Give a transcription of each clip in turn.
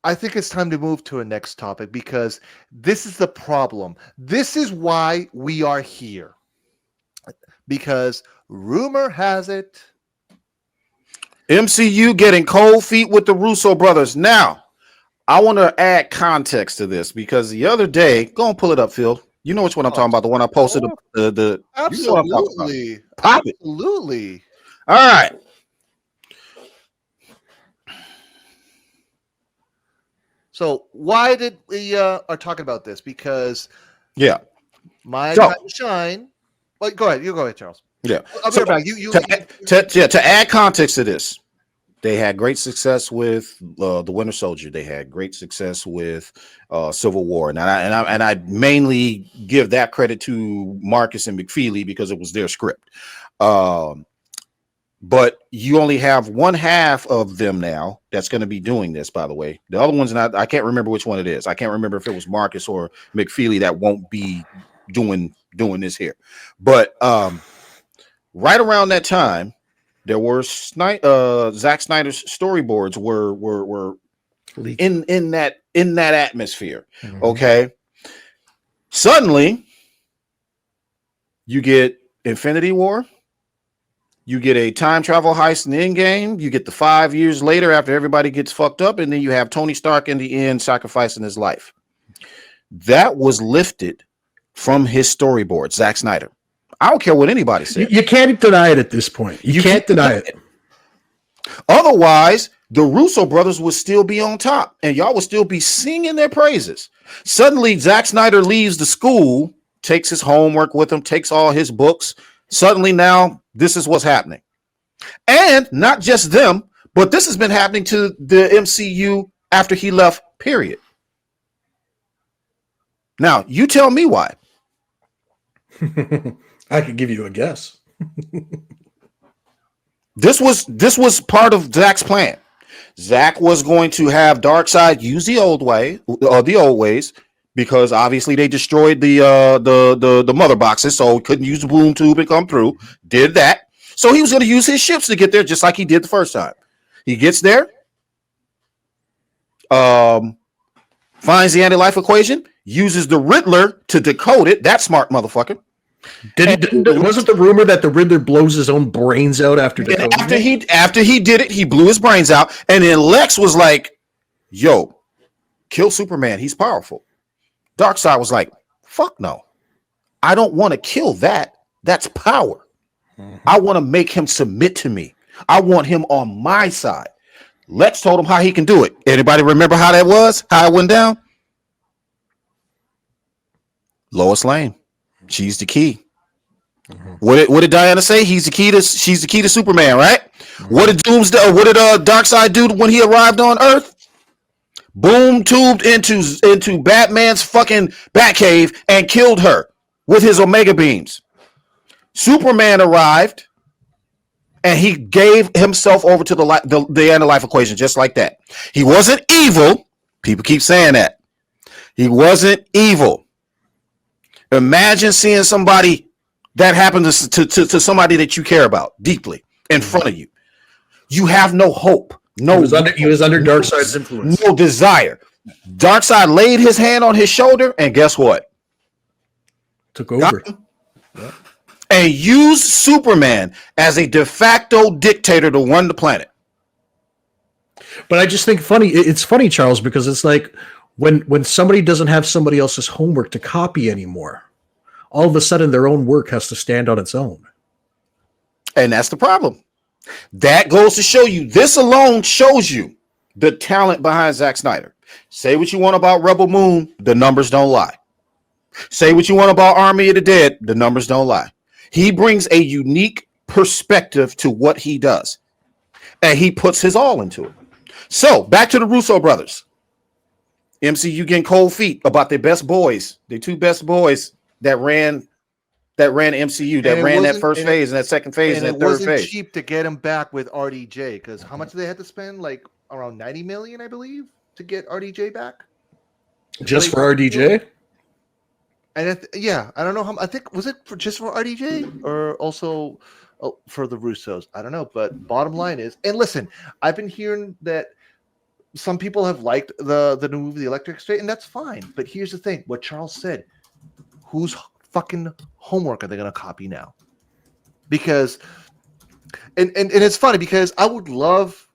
I think it's time to move to a next topic because this is the problem. This is why we are here. Because rumor has it. MCU getting cold feet with the Russo brothers. Now, I want to add context to this because the other day, go and pull it up, Phil. You know which one I'm Oh, talking about. The one I posted. sure. You know what I'm talking about. Absolutely. Pop it. Absolutely. All right. So why did we are talking about this? Because Yeah. my So time to shine. Well, go ahead. You go ahead, Charles. yeah. I'll be So right back. You to add context to this, they had great success with the Winter Soldier. They had great success with Civil War, and I mainly give that credit to Marcus and McFeely because it was their script. But you only have one half of them now that's going to be doing this. By the way, the other ones, I can't remember which one it is. I can't remember if it was Marcus or McFeely that won't be doing this here. But right around that time, there were Zack Snyder's storyboards were in that atmosphere. Mm-hmm. Okay, suddenly you get Infinity War. You get a time travel heist in the end game. You get the 5 years later after everybody gets fucked up, and then you have Tony Stark in the end sacrificing his life. That was lifted from his storyboard, Zack Snyder. I don't care what anybody says. You can't deny it at this point. You can't deny it. Otherwise, the Russo brothers would still be on top, and y'all would still be singing their praises. Suddenly, Zack Snyder leaves the school, takes his homework with him, takes all his books. Suddenly now, this is what's happening. And not just them, but this has been happening to the MCU after he left, period. Now, you tell me why. I could give you a guess. This was part of Zack's plan. Zack was going to have Darkseid use the old ways, because obviously they destroyed the mother boxes, so couldn't use the boom tube and come through. Did that. So he was going to use his ships to get there, just like he did the first time. He gets there, finds the anti-life equation, uses the Riddler to decode it. That smart motherfucker. Wasn't the rumor that the Riddler blows his own brains out after he did it, he blew his brains out, and then Lex was like, "Yo, kill Superman. He's powerful." Darkseid was like, "Fuck no, I don't want to kill that. That's power. I want to make him submit to me. I want him on my side." Lex told him how he can do it. Anybody remember how that was? How it went down? Lois Lane. She's the key. What did Diana say? She's the key to Superman, right? What did Darkseid do when he arrived on Earth? Boom tubed into Batman's fucking Batcave and killed her with his Omega beams. Superman arrived and he gave himself over to the anti-life equation just like that. He wasn't evil. People keep saying that. He wasn't evil. Imagine seeing somebody that happens to somebody that you care about deeply in front of you. You have no hope. No, he was under Darkseid's influence. No desire. Darkseid laid his hand on his shoulder, and guess what? Took over. And used Superman as a de facto dictator to run the planet. But I just think it's funny, Charles, because it's like when somebody doesn't have somebody else's homework to copy anymore, all of a sudden their own work has to stand on its own. And that's the problem. That goes to show you, this alone shows you the talent behind Zack Snyder. Say what you want about Rebel Moon, the numbers don't lie. Say what you want about Army of the Dead, the numbers don't lie. He brings a unique perspective to what he does, and he puts his all into it. So, back to the Russo brothers. MCU getting cold feet about their best boys, their two best boys that ran MCU, that ran that first phase and that second phase and that third phase. It wasn't cheap to get him back with RDJ, because how much did they have to spend? Like around 90 million, I believe, to get RDJ back. Just for RDJ? And I don't know how. I think was it just for RDJ or also for the Russos? I don't know. But bottom line is, and listen, I've been hearing that some people have liked the new movie, The Electric State, and that's fine. But here's the thing: what Charles said, whose fucking homework are they going to copy now? Because, and it's funny because I would love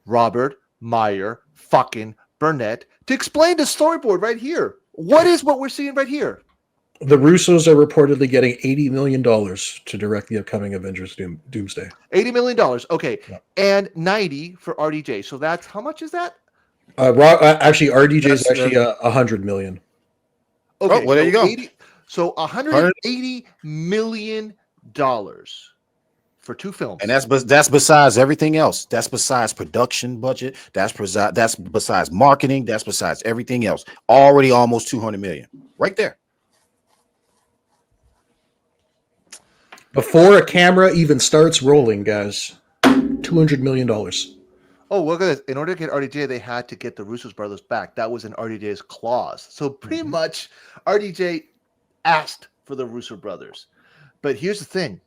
Robert Meyer fucking Burnett to explain the storyboard right here. What is what we're seeing right here? The Russos are reportedly getting $80 million to direct the upcoming Avengers Doomsday. $80 million. Okay. Yeah. And 90 for RDJ. So that's, how much is that? Actually, RDJ is That's, actually $100 million. Okay. Oh, well, there you go. So $180 million for 2 films. And that's besides everything else. That's besides production budget. That's besides marketing. That's besides everything else. Already almost 200 million right there. Before a camera even starts rolling, guys, $200 million. Oh, look at this. In order to get RDJ, they had to get the Russo Brothers back. That was in RDJ's clause. So pretty much RDJ asked for the Russo Brothers. But here's the thing,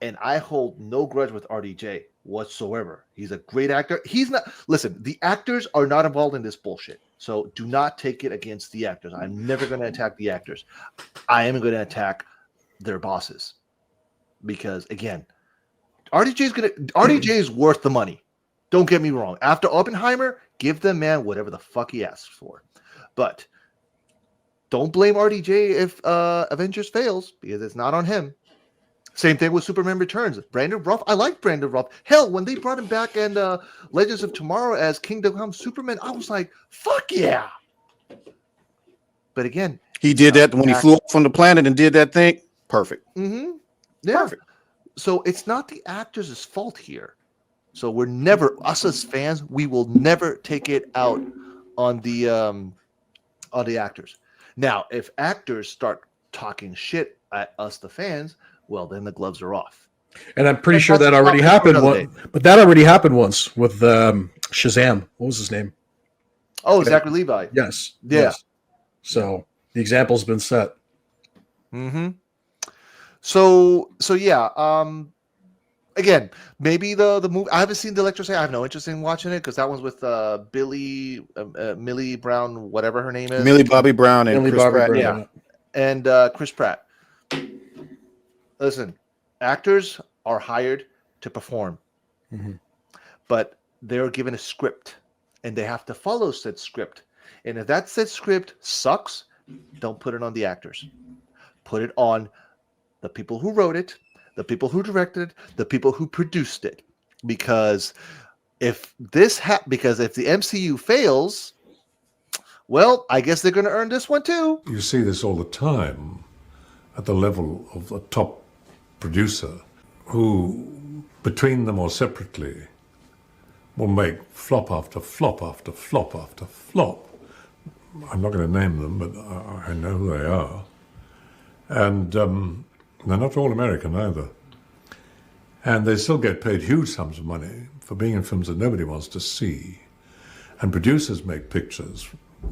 and I hold no grudge with RDJ whatsoever. He's a great actor. He's not, listen, the actors are not involved in this bullshit. So do not take it against the actors. I'm never going to attack the actors. I am going to attack their bosses. Because again, RDJ is worth the money. Don't get me wrong. After Oppenheimer, give the man whatever the fuck he asks for. But don't blame RDJ if Avengers fails, because it's not on him. Same thing with Superman Returns. Brandon Ruff, I like Brandon Ruff. Hell, when they brought him back in Legends of Tomorrow as Kingdom Come Superman, I was like, fuck yeah. But again, He did that when he flew off from the planet and did that thing. Perfect. Mm-hmm. Yeah. Perfect. So it's not the actors' fault here. So we're never, us as fans, we will never take it out on the actors. Now, if actors start talking shit at us, the fans, well, then the gloves are off. And I'm pretty sure that already happened. But that already happened once with Shazam. What was his name? Oh, Zachary Levi. Yes. Yeah. Yes. So the example's been set. Mm-hmm. So yeah. Again, maybe the movie. I haven't seen the Electro. I have no interest in watching it because that one's with Millie Brown, whatever her name is. Millie Bobby Brown and Millie Chris Bobby Pratt. Brown. Yeah. And Chris Pratt. Listen, actors are hired to perform, but they're given a script, and they have to follow said script. And if that said script sucks, don't put it on the actors. Put it on the people who wrote it, the people who directed it, the people who produced it. Because if because if the MCU fails, well, I guess they're going to earn this one too. You see this all the time at the level of a top producer who, between them or separately, will make flop after flop after flop after flop. I'm not going to name them, but I know who they are. And they're not all American either. And they still get paid huge sums of money for being in films that nobody wants to see. And producers make pictures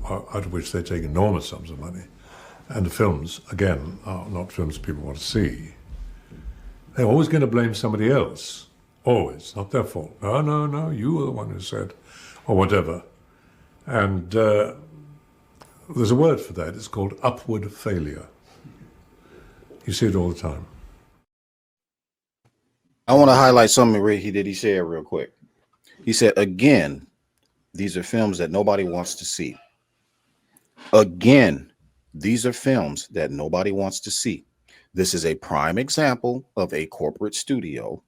out of which they take enormous sums of money. And the films, again, are not films people want to see. They're always going to blame somebody else. Always. Not their fault. No, you were the one who said, or whatever. And there's a word for that. It's called upward failure. You see it all the time. I want to highlight something he said real quick. He said, again, these are films that nobody wants to see. Again, these are films that nobody wants to see. This is a prime example of a corporate studio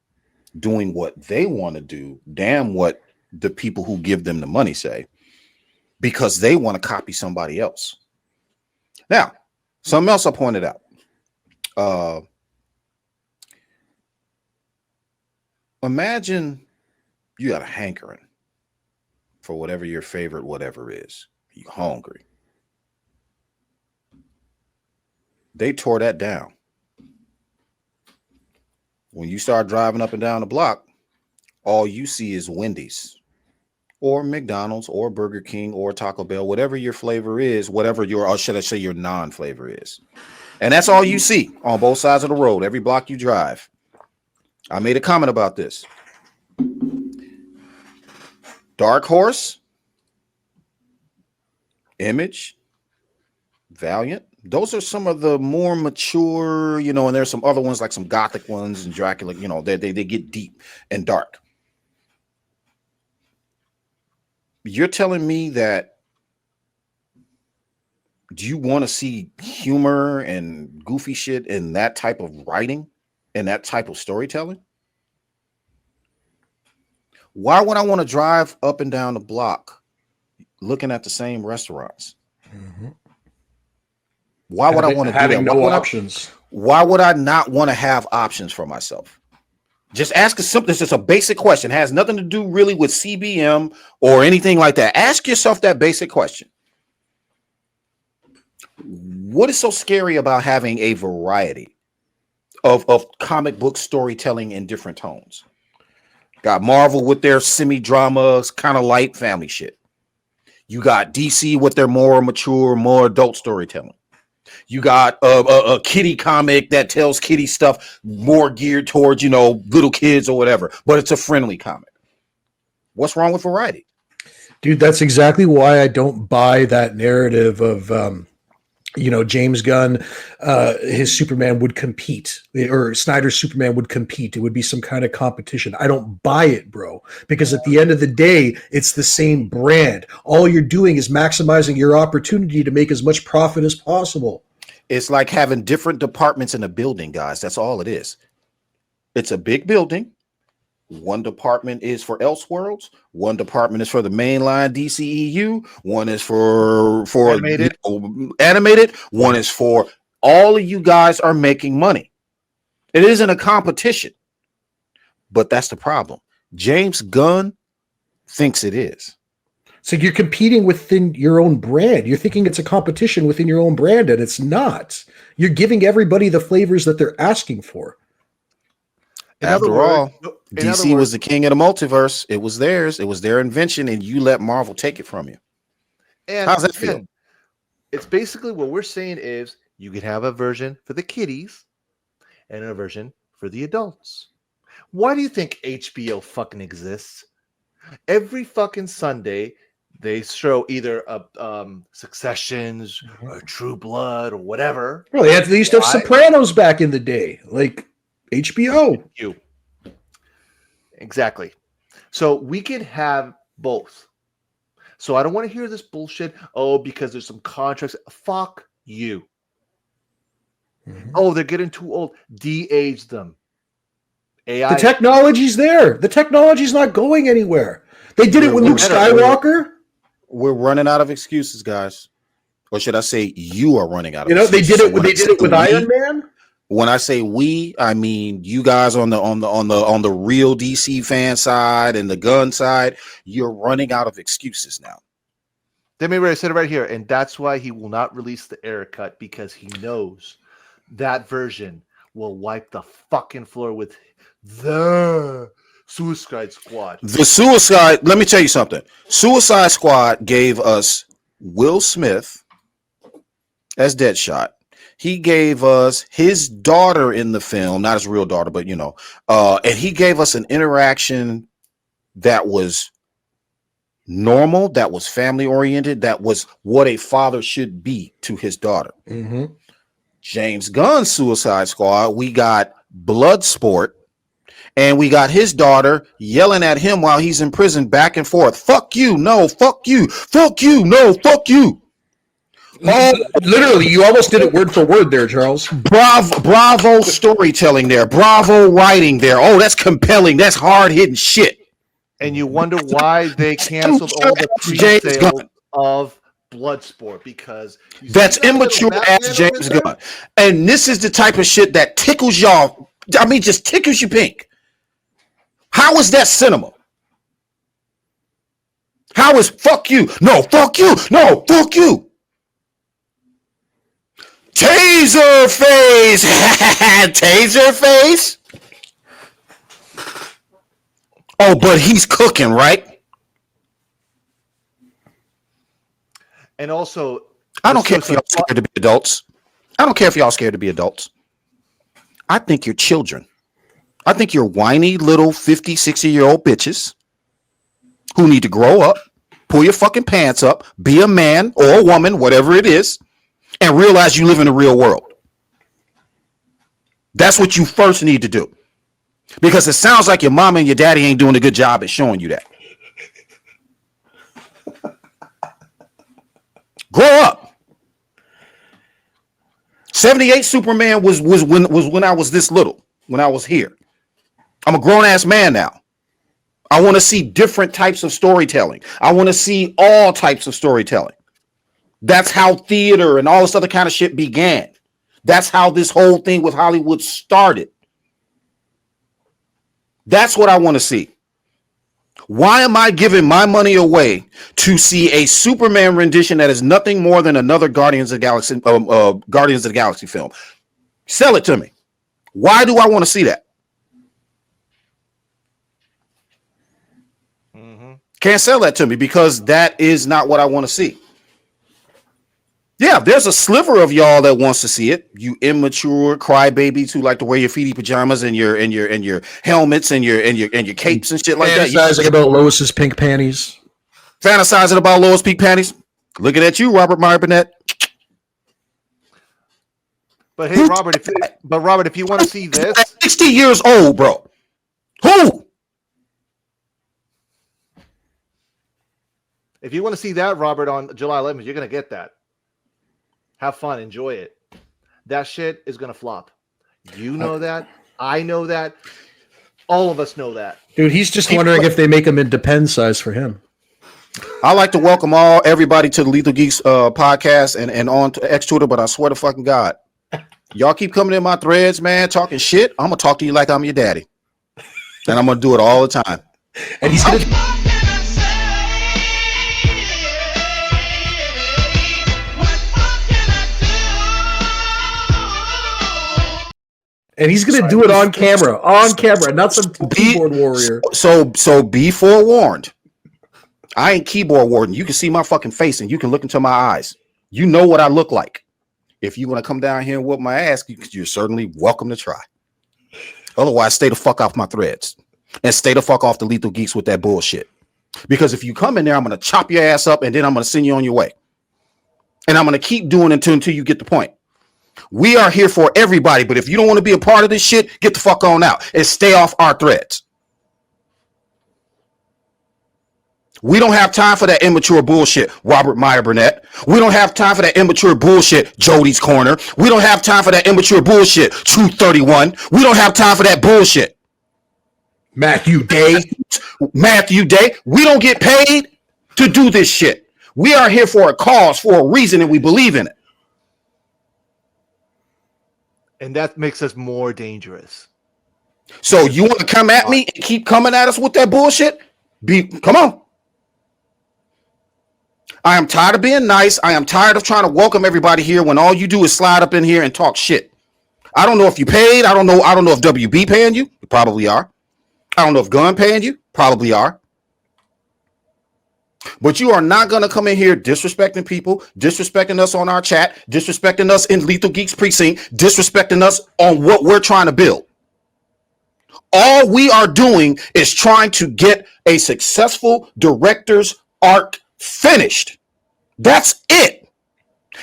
doing what they want to do, damn what the people who give them the money say, because they want to copy somebody else. Now, something else I pointed out. Imagine you got a hankering for whatever your favorite whatever is. You're hungry. They tore that down. When you start driving up and down the block, all you see is Wendy's or McDonald's or Burger King or Taco Bell, whatever your flavor is, whatever or should I say your non-flavor is. And that's all you see on both sides of the road, every block you drive. I made a comment about this. Dark Horse Image, Valiant. Those are some of the more mature, and there's some other ones like some gothic ones and Dracula, they get deep and dark. You're telling me that do you want to see humor and goofy shit in that type of writing and that type of storytelling? Why would I want to drive up and down the block looking at the same restaurants? Mm-hmm. Why would I want to do that? No options. Why would I not want to have options for myself? Just ask a simple, this is a basic question. It has nothing to do really with CBM or anything like that. Ask yourself that basic question. What is so scary about having a variety of comic book storytelling in different tones? Got Marvel with their semi-dramas, kind of light family shit. You got DC with their more mature, more adult storytelling. You got a kiddie comic that tells kiddie stuff more geared towards, little kids or whatever, but it's a friendly comic. What's wrong with variety? Dude, that's exactly why I don't buy that narrative of, James Gunn, his Superman would compete, or Snyder's Superman would compete. It would be some kind of competition. I don't buy it, bro, because at the end of the day, it's the same brand. All you're doing is maximizing your opportunity to make as much profit as possible. It's like having different departments in a building, guys. That's all it is. It's a big building. One department is for Elseworlds. One department is for the mainline DCEU. One is for animated. Animated. One is for all of you guys are making money. It isn't a competition, but that's the problem. James Gunn thinks it is. So you're competing within your own brand. You're thinking it's a competition within your own brand, and it's not. You're giving everybody the flavors that they're asking for. After all, DC was the king of the multiverse. It was theirs. It was their invention, and you let Marvel take it from you. And how's that feel? It's basically what we're saying is you can have a version for the kiddies and a version for the adults. Why do you think HBO fucking exists? Every fucking Sunday, they show either Successions or True Blood or whatever. Well, they used to have Sopranos back in the day, like HBO. Exactly. So we can have both. So I don't want to hear this bullshit. Oh, because there's some contracts. Fuck you. Mm-hmm. Oh, they're getting too old. De-age them. AI. The technology's there. The technology's not going anywhere. They did it with Luke Skywalker. We're running out of excuses, guys. Or should I say, you are running out of excuses. They did it with Iron Man. When I say we, I mean you guys on the real DC fan side and the gun side. You're running out of excuses now. I said it right here, and that's why he will not release the error cut, because he knows that version will wipe the fucking floor with the Suicide Squad. Let me tell you something. Suicide Squad gave us Will Smith as Deadshot. He gave us his daughter in the film, not his real daughter, but and he gave us an interaction that was normal, that was family oriented, that was what a father should be to his daughter. Mm-hmm. James Gunn's Suicide Squad, we got Bloodsport, and we got his daughter yelling at him while he's in prison back and forth. Fuck you, no, fuck you, fuck you, no, fuck you. Literally, you almost did it word for word there, Charles. Bravo storytelling there. Bravo writing there. Oh, that's compelling. That's hard-hitting shit. And you wonder why they canceled all the pre-sales of Bloodsport, because that's immature ass James Gunn. And this is the type of shit that tickles y'all. I mean, just tickles you pink. How is that cinema? How is fuck you? No, fuck you. No, fuck you. Taser face. Taser face. Oh, but he's cooking, right? And also, I don't care if y'all scared to be adults. I don't care if y'all scared to be adults. I think you're children. I think you're whiny little 50, 60-year-old bitches who need to grow up pull your fucking pants up, be a man or a woman, whatever it is, and realize you live in the real world. That's what you first need to do. Because it sounds like your mama and your daddy ain't doing a good job at showing you that. Grow up. 78 Superman was when I was this little, when I was here. I'm a grown ass man now. I want to see different types of storytelling. I want to see all types of storytelling. That's how theater and all this other kind of shit began. That's how this whole thing with Hollywood started. That's what I want to see. Why am I giving my money away to see a Superman rendition that is nothing more than another Guardians of the Galaxy film? Sell it to me. Why do I want to see that? Can't sell that to me because that is not what I want to see. Yeah, there's a sliver of y'all that wants to see it. You immature crybabies who like to wear your feety pajamas and your helmets and your capes and shit like that. Fantasizing about Lois's pink panties. Fantasizing about Lois pink panties. Looking at you, Robert Meyer Burnett. But hey, Robert, if you want to see this, 60 years old, bro. Who? If you want to see that, Robert, on July 11th, you're going to get that. Have fun. Enjoy it. That shit is going to flop. You know that. I know that. All of us know that. Dude, he's just wondering if they make him in Depend size for him. I like to welcome everybody to the Lethal Geeks podcast and on to X Twitter, but I swear to fucking God, y'all keep coming in my threads, man, talking shit. I'm going to talk to you like I'm your daddy. And I'm going to do it all the time. And he's going to... And he's going to do it on camera, not some keyboard warrior. So be forewarned. I ain't keyboard warden. You can see my fucking face and you can look into my eyes. You know what I look like. If you want to come down here and whoop my ass, you're certainly welcome to try. Otherwise, stay the fuck off my threads and stay the fuck off the Lethal Geeks with that bullshit. Because if you come in there, I'm going to chop your ass up and then I'm going to send you on your way. And I'm going to keep doing it until you get the point. We are here for everybody, but if you don't want to be a part of this shit, get the fuck on out and stay off our threads. We don't have time for that immature bullshit, Robert Meyer Burnett. We don't have time for that immature bullshit, Jody's Corner. We don't have time for that immature bullshit, Truth 31. We don't have time for that bullshit. Matthew Day. We don't get paid to do this shit. We are here for a cause, for a reason, and we believe in it. And that makes us more dangerous. So you want to come at me and keep coming at us with that bullshit? Come on. I am tired of being nice. I am tired of trying to welcome everybody here when all you do is slide up in here and talk shit. I don't know if you paid. I don't know if WB paying you. You probably are. I don't know if Gunn paying you. Probably are. But you are not going to come in here disrespecting people, disrespecting us on our chat, disrespecting us in Lethal Geeks Precinct, disrespecting us on what we're trying to build. All we are doing is trying to get a successful director's arc finished. That's it.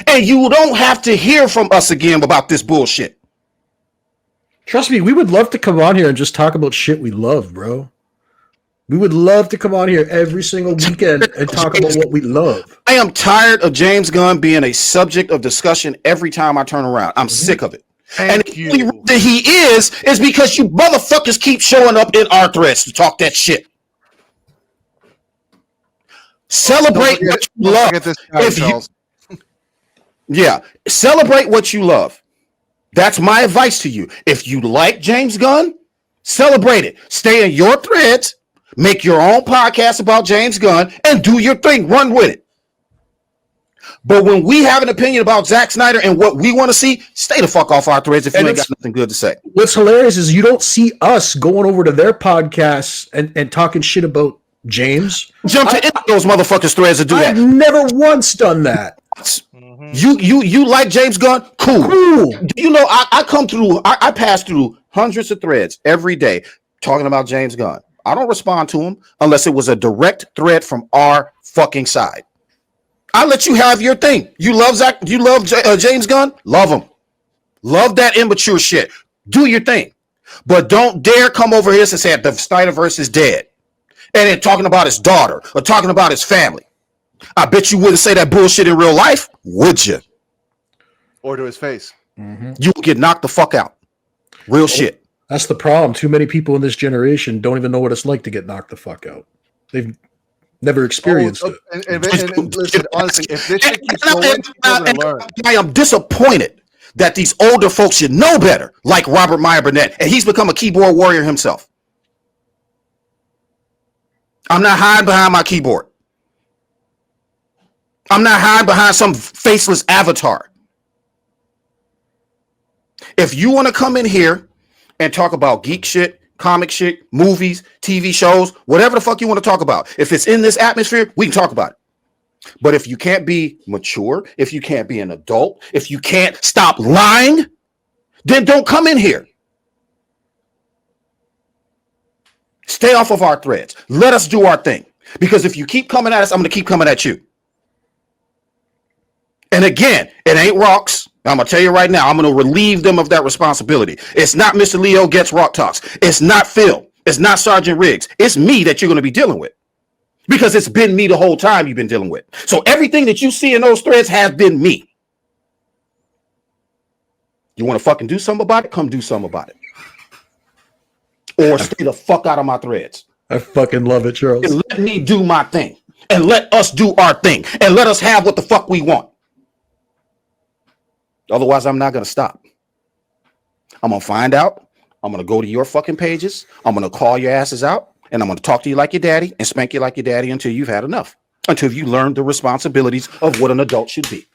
And you don't have to hear from us again about this bullshit. Trust me, we would love to come on here and just talk about shit we love, bro. We would love to come on here every single weekend and talk about what we love. I am tired of James Gunn being a subject of discussion every time I turn around. I'm sick of it. And the only reason he is because you motherfuckers keep showing up in our threads to talk that shit. Celebrate what you love. Yeah, celebrate what you love. That's my advice to you. If you like James Gunn, celebrate it. Stay in your threads. Make your own podcast about James Gunn and do your thing. Run with it. But when we have an opinion about Zack Snyder and what we want to see, stay the fuck off our threads if you ain't got nothing good to say. What's hilarious is you don't see us going over to their podcasts and talking shit about James. Jump to those motherfuckers' threads to do that. I've never once done that. You like James Gunn? Cool. You know, I pass through hundreds of threads every day talking about James Gunn. I don't respond to them unless it was a direct threat from our fucking side. I let you have your thing. You love James Gunn? Love him. Love that immature shit. Do your thing. But don't dare come over here and say the Snyderverse is dead. And then talking about his daughter or talking about his family. I bet you wouldn't say that bullshit in real life, would you? Or to his face. You would get knocked the fuck out. Real shit. That's the problem. Too many people in this generation don't even know what it's like to get knocked the fuck out. They've never experienced it. And listen, honestly, if this shit keeps going, people are going to learn. I am disappointed that these older folks should know better, like Robert Meyer Burnett, and he's become a keyboard warrior himself. I'm not hiding behind my keyboard. I'm not hiding behind some faceless avatar. If you want to come in here and talk about geek shit, comic shit, movies, TV shows, whatever the fuck you want to talk about, if it's in this atmosphere, we can talk about it. But if you can't be mature, if you can't be an adult, if you can't stop lying, then don't come in here. Stay off of our threads. Let us do our thing. Because if you keep coming at us, I'm going to keep coming at you. And again, it ain't Rocks. I'm going to tell you right now, I'm going to relieve them of that responsibility. It's not Mr. Leo Gets Rock Talks. It's not Phil. It's not Sergeant Riggs. It's me that you're going to be dealing with. Because it's been me the whole time you've been dealing with. So everything that you see in those threads has been me. You want to fucking do something about it? Come do something about it. Or stay the fuck out of my threads. I fucking love it, Charles. And let me do my thing. And let us do our thing. And let us have what the fuck we want. Otherwise, I'm not going to stop. I'm going to find out. I'm going to go to your fucking pages. I'm going to call your asses out. And I'm going to talk to you like your daddy and spank you like your daddy until you've had enough. Until you learn the responsibilities of what an adult should be.